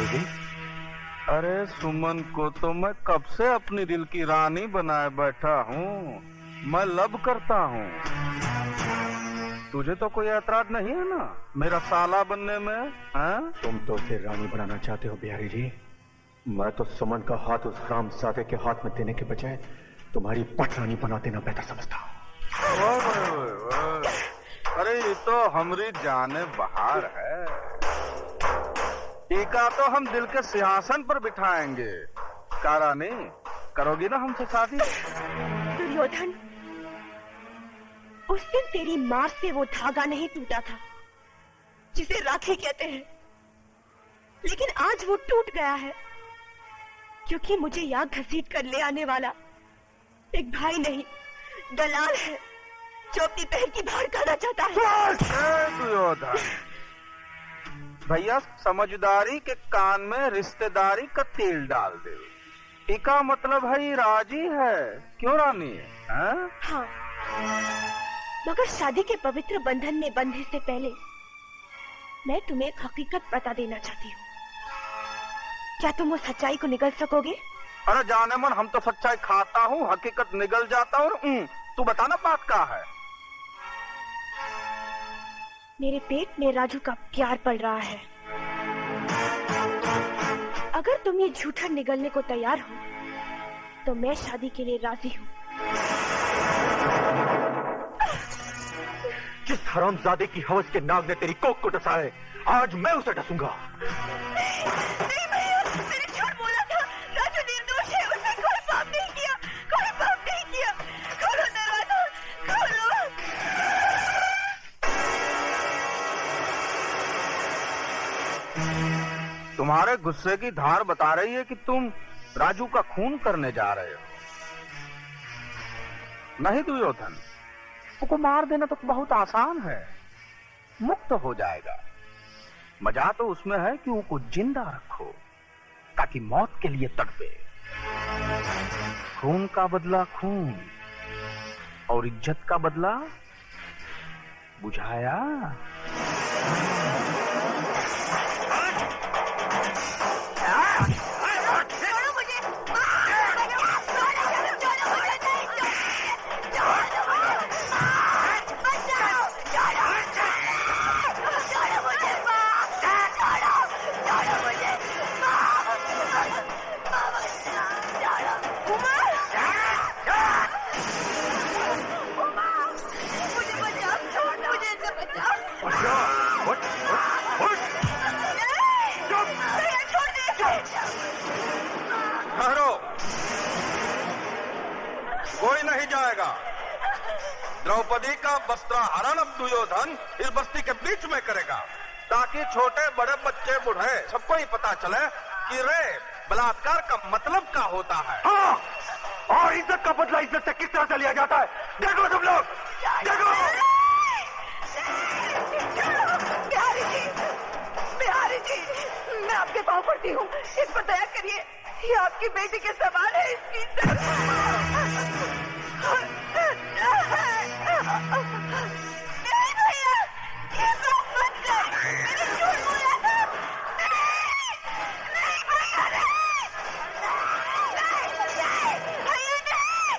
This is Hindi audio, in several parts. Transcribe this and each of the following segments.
जी? अरे सुमन को तो मैं कब से अपनी दिल की रानी बनाए बैठा हूँ। मैं लब करता हूँ। तुझे तो कोई ऐतराज नहीं है ना मेरा साला बनने में? हैं? तुम तो उसे रानी बनाना चाहते हो बिहारी जी। मैं तो सुमन का हाथ उस हरामजादे के हाथ में देने के बजाय तुम्हारी पटरानी बना देना बेहतर समझता हूँ। अरे ये तो हमारी जाने बहार है। टीका तो हम दिल के सिंहासन पर बिठाएंगे। का रानी, करोगी ना हमसे शादी? दुर्योधन, उस दिन तेरी माँ से वो धागा नहीं टूटा था जिसे राखी कहते हैं, लेकिन आज वो टूट गया है क्योंकि मुझे यहाँ घसीट कर ले आने वाला एक भाई नहीं, दलाल है जो अपनी बहन की भाड़ खाना चाहता है। दुर्योधन भैया, समझदारी के कान में रिश्तेदारी का तेल डाल दे। टीका मतलब है राजी है, क्यों रानी? हाँ, मगर शादी के पवित्र बंधन में बंधने से पहले मैं तुम्हें एक हकीकत बता देना चाहती हूँ। क्या तुम उस सच्चाई को निगल सकोगे? अरे जाने मन, हम तो सच्चाई खाता हूँ, हकीकत निगल जाता हूँ। तू बताना बात क्या है? मेरे पेट में राजू का प्यार पल रहा है। अगर तुम ये झूठा निगलने को तैयार हो तो मैं शादी के लिए राजी हूँ। जिस हरामजादे की हवस के नाग ने तेरी कोख को डसा है, आज मैं उसे डसूंगा। नहीं भैया, मैंने झूठ बोला था। राजू निर्दोष है, उसने कोई पाप नहीं किया, कोई पाप नहीं किया। खोलो दरवाजा, खोलो। तुम्हारे गुस्से की धार बता रही है कि तुम राजू का खून करने जा रहे हो। नहीं दुर्योधन, उसको मार देना तो बहुत आसान है, मुक्त हो जाएगा। मजा तो उसमें है कि उसको जिंदा रखो ताकि मौत के लिए तड़पे। खून का बदला खून और इज्जत का बदला बुझाया। कोई नहीं जाएगा। द्रौपदी का वस्त्राहरण अब दुर्योधन इस बस्ती के बीच में करेगा ताकि छोटे बड़े बच्चे बूढ़े सबको ही पता चले कि रे बलात्कार का मतलब क्या होता है। हाँ, और इज्जत का बदला इज्जत से किस तरह से लिया जाता है, देखो तुम लोग, देखो। बिहारी जी, मैं आपके पाँव पड़ती हूँ, इस पर दया करिए। ये आपकी बेटी के सवाल है, इसकी नहीं भैया, ये सब मत कर। मैंने झूठ बोला था। नहीं भैया, नहीं भैया, नहीं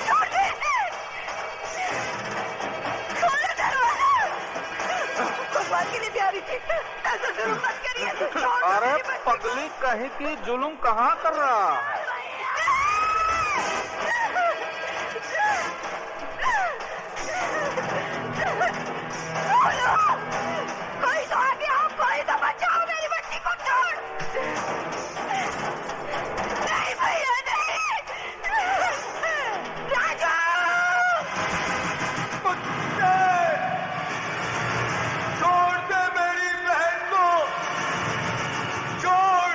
छोड़ दे। खोलो दरवाजा। भगवान के लिए बिहारी जी, ऐसा जरूर मत करिए। अरे पगली कहीं की जुल्म कहाँ कर रहा है? कोई तो आ गया, कोई तो बचाओ मेरी बच्ची को। छोड़। नहीं भैया, नहीं। राजू, छोड़ दे मेरी बहन को, छोड़।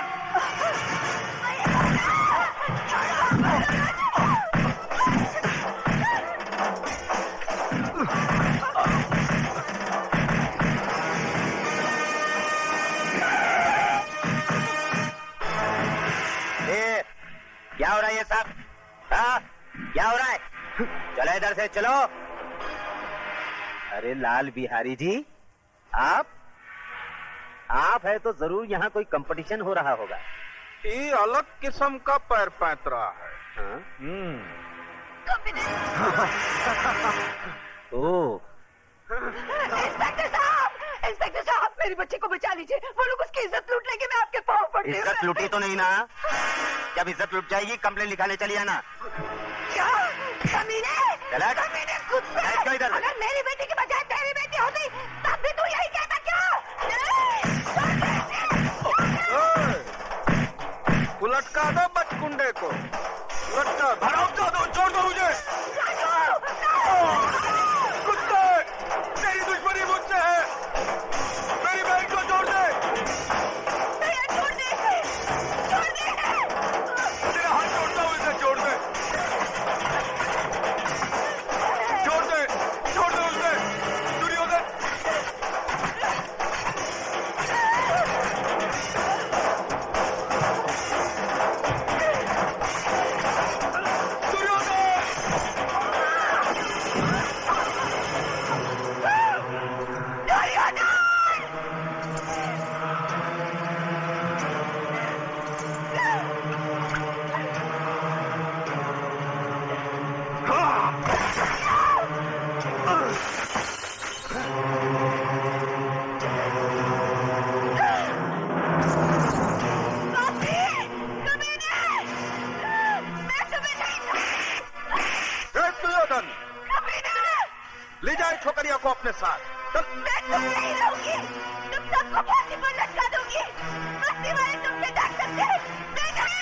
क्या हो रहा है ये सब? हाँ, क्या हो रहा है? चलो इधर से चलो। अरे लाल बिहारी जी, आप है तो जरूर यहाँ कोई कंपटीशन हो रहा होगा। ये अलग किस्म का पैर पैतरा है। हाँ? ओ इंस्पेक्टर साहब, मेरी बच्ची को बचा लीजिए। वो लोग उसकी इज्जत लूट लेंगे। मैं आपके पाँव पड़ रही हूँ। इज्जत लूटी तो नहीं ना? जब इज्जत लूट जाएगी कंप्लेन लिखाने चली आना। क्या कमीने? कमीने कुत्ते! इधर। अगर मेरी बेटी की बजाय तेरी बेटी होती तब भी तू यही कहता क्या? लटका दो बचकुंडे को, लटका दो, छोड़ दो मुझे। कुत्ते, तेरी दुश्मनी मुझसे है। मेरी बहन को छोड़ दे। छोड़ दे। तेरा हाथ छोड़ता हूँ, इसे छोड़ दे। छोड़ दे उसे। दुर्योधन। ले जाए छोकरिया को अपने साथ। मैं तुम नहीं रहूंगी। तुम सबको फांसी पर लटका दूंगी। बस्ती वाले तुमसे डर सकते हैं, मैं नहीं।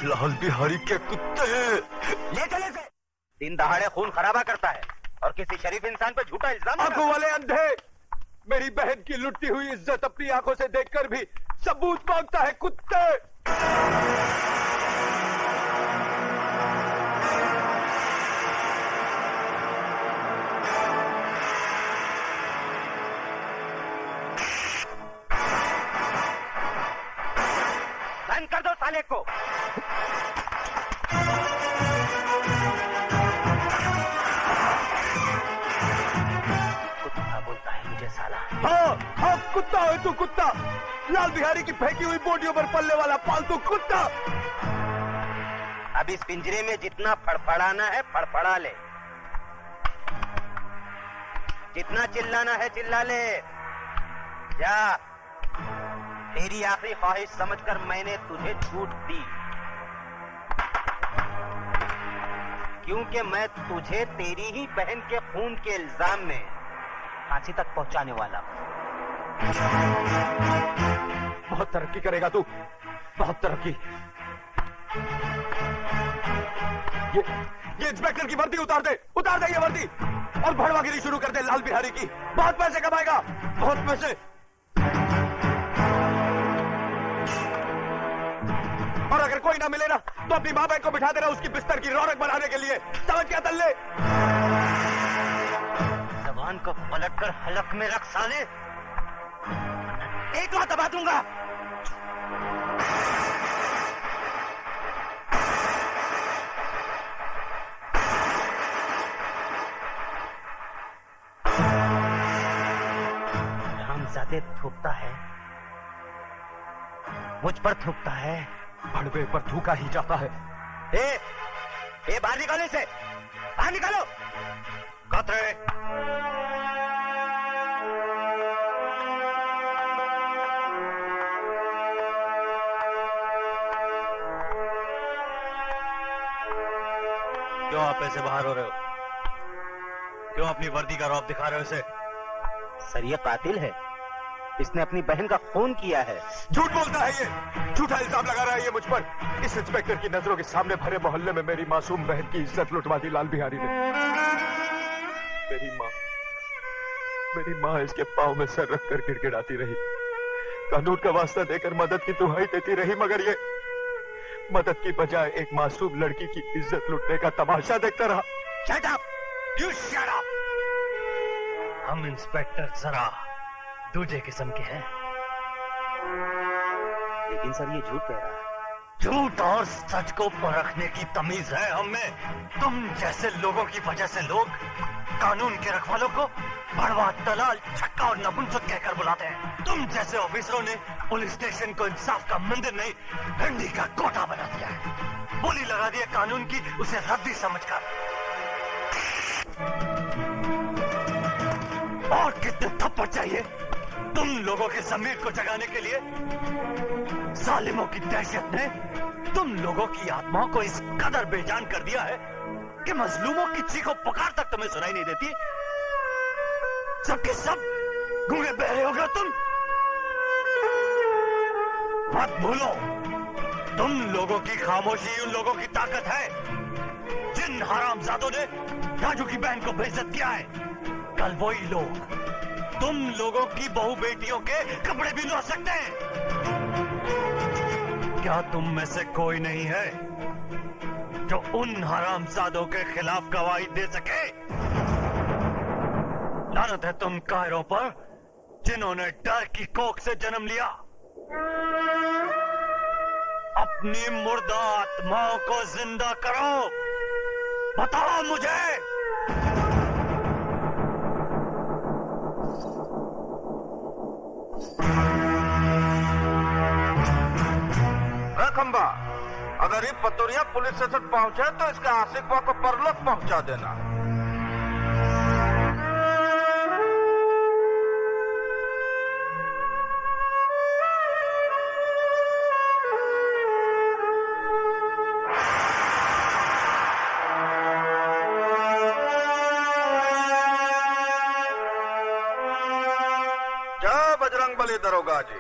लाल बिहारी के कुत्ते ले चले से। दिन दहाड़े खून खराबा करता है और किसी शरीफ इंसान पर झूठा इल्जाम। आंखों वाले अंधे, मेरी बहन की लुटी हुई इज्जत अपनी आंखों से देखकर भी सबूत मांगता है कुत्ते। बंद कर दो साले को। कुत्ता बोलता है मुझे साला। हाँ कुत्ता है तू, कुत्ता। लाल बिहारी की फेंकी हुई बोटियों पर पलने वाला पालतू कुत्ता। अब इस पिंजरे में जितना फड़फड़ाना है फड़फड़ा ले, जितना चिल्लाना है चिल्ला ले। जा, तेरी आखिरी ख्वाहिश समझकर मैंने तुझे छूट दी, क्योंकि मैं तुझे तेरी ही बहन के खून के इल्जाम में फांसी तक पहुंचाने वाला हूं। बहुत तरक्की करेगा तू, बहुत तरक्की। ये इंस्पेक्टर की वर्दी उतार दे ये वर्दी, और भड़वागिरी शुरू कर दे लाल बिहारी की। बहुत पैसे कमाएगा, बहुत पैसे। और अगर कोई ना मिले ना तो अपनी माँ बहन को बिठा देना उसकी बिस्तर की रौनक बनाने के लिए। समझ क्या दल्ले? जबान को पलटकर हलक में रख साले, एक बात दबा दूंगा। रामजादे थूकता है, मुझ पर थूकता है, भड़वे पर थूका ही जाता है। ए बाहर निकाले से। बाहर निकालो। कतरे क्यों आप ऐसे बाहर हो रहे हो? क्यों अपनी वर्दी का रौब दिखा रहे हो इसे? सर ये कातिल है, इसने अपनी बहन का खून किया है। झूठ बोलता है ये, झूठा इल्जाम लगा रहा है ये मुझ पर। इस इंस्पेक्टर की नजरों के सामने भरे मोहल्ले में मेरी मासूम बहन की इज्जत लुटवा दी लाल बिहारी ने। मेरी माँ इसके पाँव में सर रखकर गिड़गिड़ाती रही, कानून का वास्ता देकर मदद की दुहाई देती रही, मगर ये मदद की बजाय एक मासूम लड़की की इज्जत लुटने का तमाशा देखता रहा। Shut up! You shut up! हम इंस्पेक्टर जरा दूजे किस्म के हैं। लेकिन सर ये झूठ कह रहा है। झूठ और सच को परखने की तमीज है हम में। तुम जैसे लोगों की वजह से लोग कानून के रखवालों को बड़वा, दलाल, छक्का और नपुंसक कहकर बुलाते हैं। तुम जैसे ऑफिसरों ने पुलिस स्टेशन को इंसाफ का मंदिर नहीं, भिंडी का कोटा बना दिया है। बोली लगा दी है कानून की, उसे रद्दी समझकर। और कितने थप्पड़ चाहिए तुम लोगों के जमीर को जगाने के लिए? जालिमों की दहशत ने तुम लोगों की आत्माओं को इस कदर बेजान कर दिया है कि मजलूमों की चीखों पुकार तक तुम्हें सुनाई नहीं देती। सबके सब गूंगे बहरे हो गए तुम। मत भूलो, तुम लोगों की खामोशी उन लोगों की ताकत है जिन हरामजादों ने राजू की बहन को बेइज्जत किया है। कल वही लोग तुम लोगों की बहू बेटियों के कपड़े भी धो सकते हैं। क्या तुम में से कोई नहीं है जो उन हरामजादों के खिलाफ गवाही दे सके? लानत है तुम कायरों पर जिन्होंने डर की कोख से जन्म लिया। अपनी मुर्दा आत्माओं को जिंदा करो। बताओ मुझे। खंबा, अगर ये पतोरिया पुलिस स्टेशन पहुंचे तो इसके आशिकवा को परलोक पहुंचा देना। जय बजरंगबली दरोगा जी,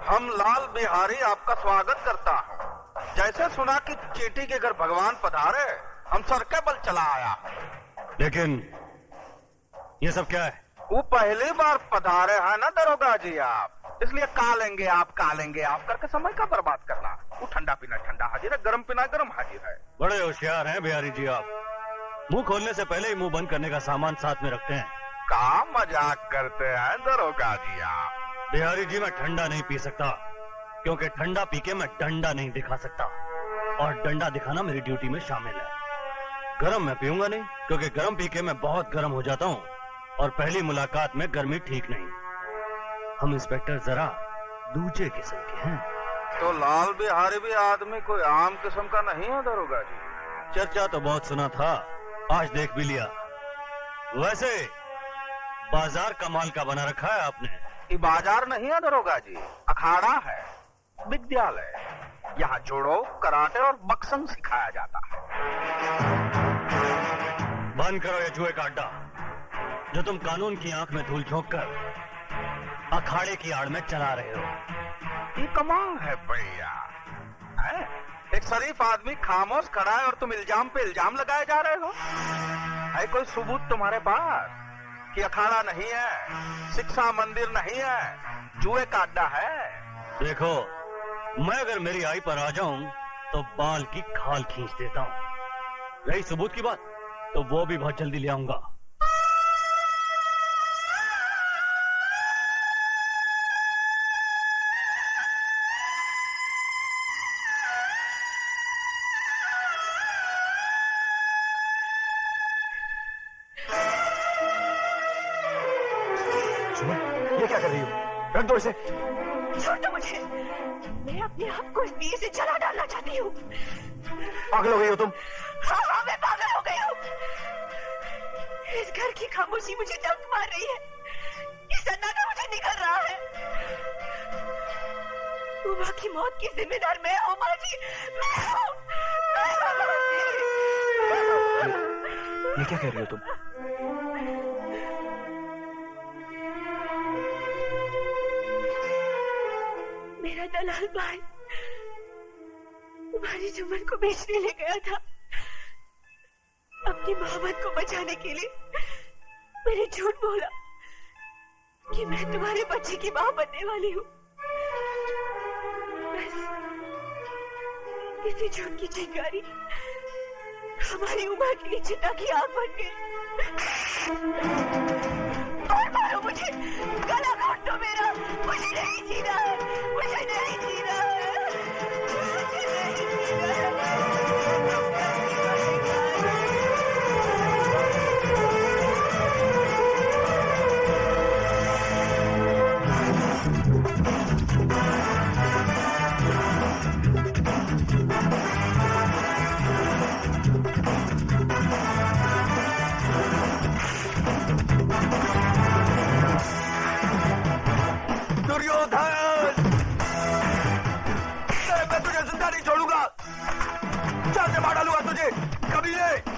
हम लाल बिहारी आपका स्वागत करता हूँ। जैसे सुना कि चींटी के घर भगवान पधारे, हम सर के बल चला आया हूँ। लेकिन ये सब क्या है? वो पहली बार पधारे हैं ना दरोगा जी आप, इसलिए कालेंगे आप करके समय का बर्बाद करना। वो ठंडा पीना ठंडा हाजिर है, गर्म पीना गर्म हाजिर है। बड़े होशियार हैं बिहारी जी आप। मुंह खोलने से पहले ही मुंह बंद करने का सामान साथ में रखते हैं। का मजाक करते हैं दरोगा जी आप? बिहारी जी मैं ठंडा नहीं पी सकता, क्योंकि ठंडा पी के मैं डंडा नहीं दिखा सकता, और डंडा दिखाना मेरी ड्यूटी में शामिल है। गरम मैं पीऊंगा नहीं, क्योंकि गरम पी के मैं बहुत गरम हो जाता हूँ, और पहली मुलाकात में गर्मी ठीक नहीं। हम इंस्पेक्टर जरा दूजे किस्म के हैं। तो लाल बिहारी भी आदमी कोई आम किस्म का नहीं है दरोगा जी? चर्चा तो बहुत सुना था, आज देख भी लिया। वैसे बाजार कमाल का बना रखा है आपने। ये बाजार नहीं है दरोगा जी, अखाड़ा है, विद्यालय। यहाँ जोड़ो, कराटे और बक्सम सिखाया जाता है। बंद करो ये जुए का अड्डा, जो तुम कानून की आंख में धूल झोंक कर अखाड़े की आड़ में चला रहे हो। ये कमाल है भैया, एक शरीफ आदमी खामोश खड़ा है और तुम इल्जाम पे इल्जाम लगाए जा रहे हो। है कोई सबूत तुम्हारे पास कि अखाड़ा नहीं है, शिक्षा मंदिर नहीं है, जुए का अड्डा है? देखो, मैं अगर मेरी आई पर आ जाऊं तो बाल की खाल खींच देता हूं। रही सबूत की बात, तो वो भी बहुत जल्दी ले आऊंगा। ये क्या कर रही हो? रख दो इसे। छोड़ दो मुझे, मैं अपने आप को इस दिए से जला डालना चाहती हूँ। पागल हो गई हो तुम? हाँ, मैं पागल हो गई हूँ। घर की खामोशी मुझे डंक मार रही है, ये सन्नाटा मुझे निकल रहा है। उमा की मौत की जिम्मेदार मैं हूँ माँ जी, मैं हूँ माँ जी। ये क्या कह रही हो तुम? मेरा दलाल भाई तुम्हारी जुम्मन को बेचने ले गया था। अपनी मोहब्बत को बचाने के लिए मैंने झूठ बोला कि मैं तुम्हारे बच्चे की मां बनने वाली हूँ। बस इसी झूठ की चिंगारी हमारी उम्र के लिए चिता की आग बन गई। और मारो मुझे, गला काट दो मेरा, मुझे नहीं जीना है, मुझे नहीं जीना है, मुझे नहीं जीना है।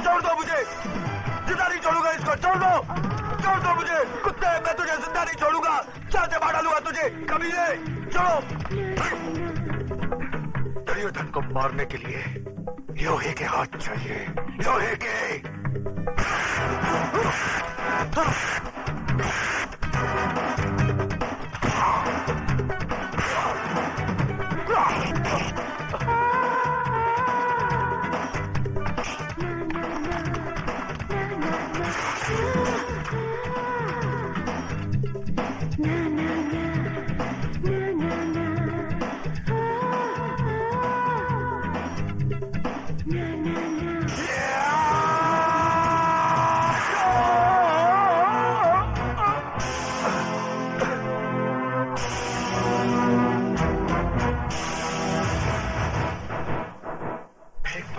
छोड़ दो मुझे, जिंदा नहीं छोड़ूंगा इसको, छोड़ दो मुझे, कुत्ते, मैं तुझे जिंदा नहीं छोड़ूंगा, जान से मार डालूंगा तुझे, कमीने, छोड़ो। दुर्योधन को मारने के लिए लोहे के हाथ चाहिए, लोहे के।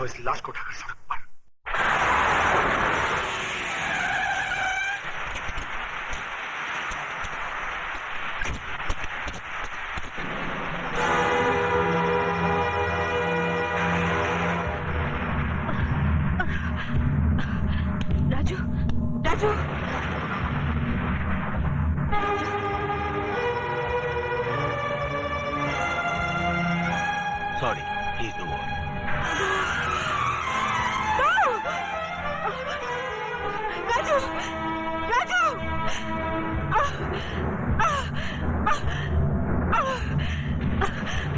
इस लाश को उठाकर सड़क पर। Raju, Raju, sorry, please no more. Raju, Raju,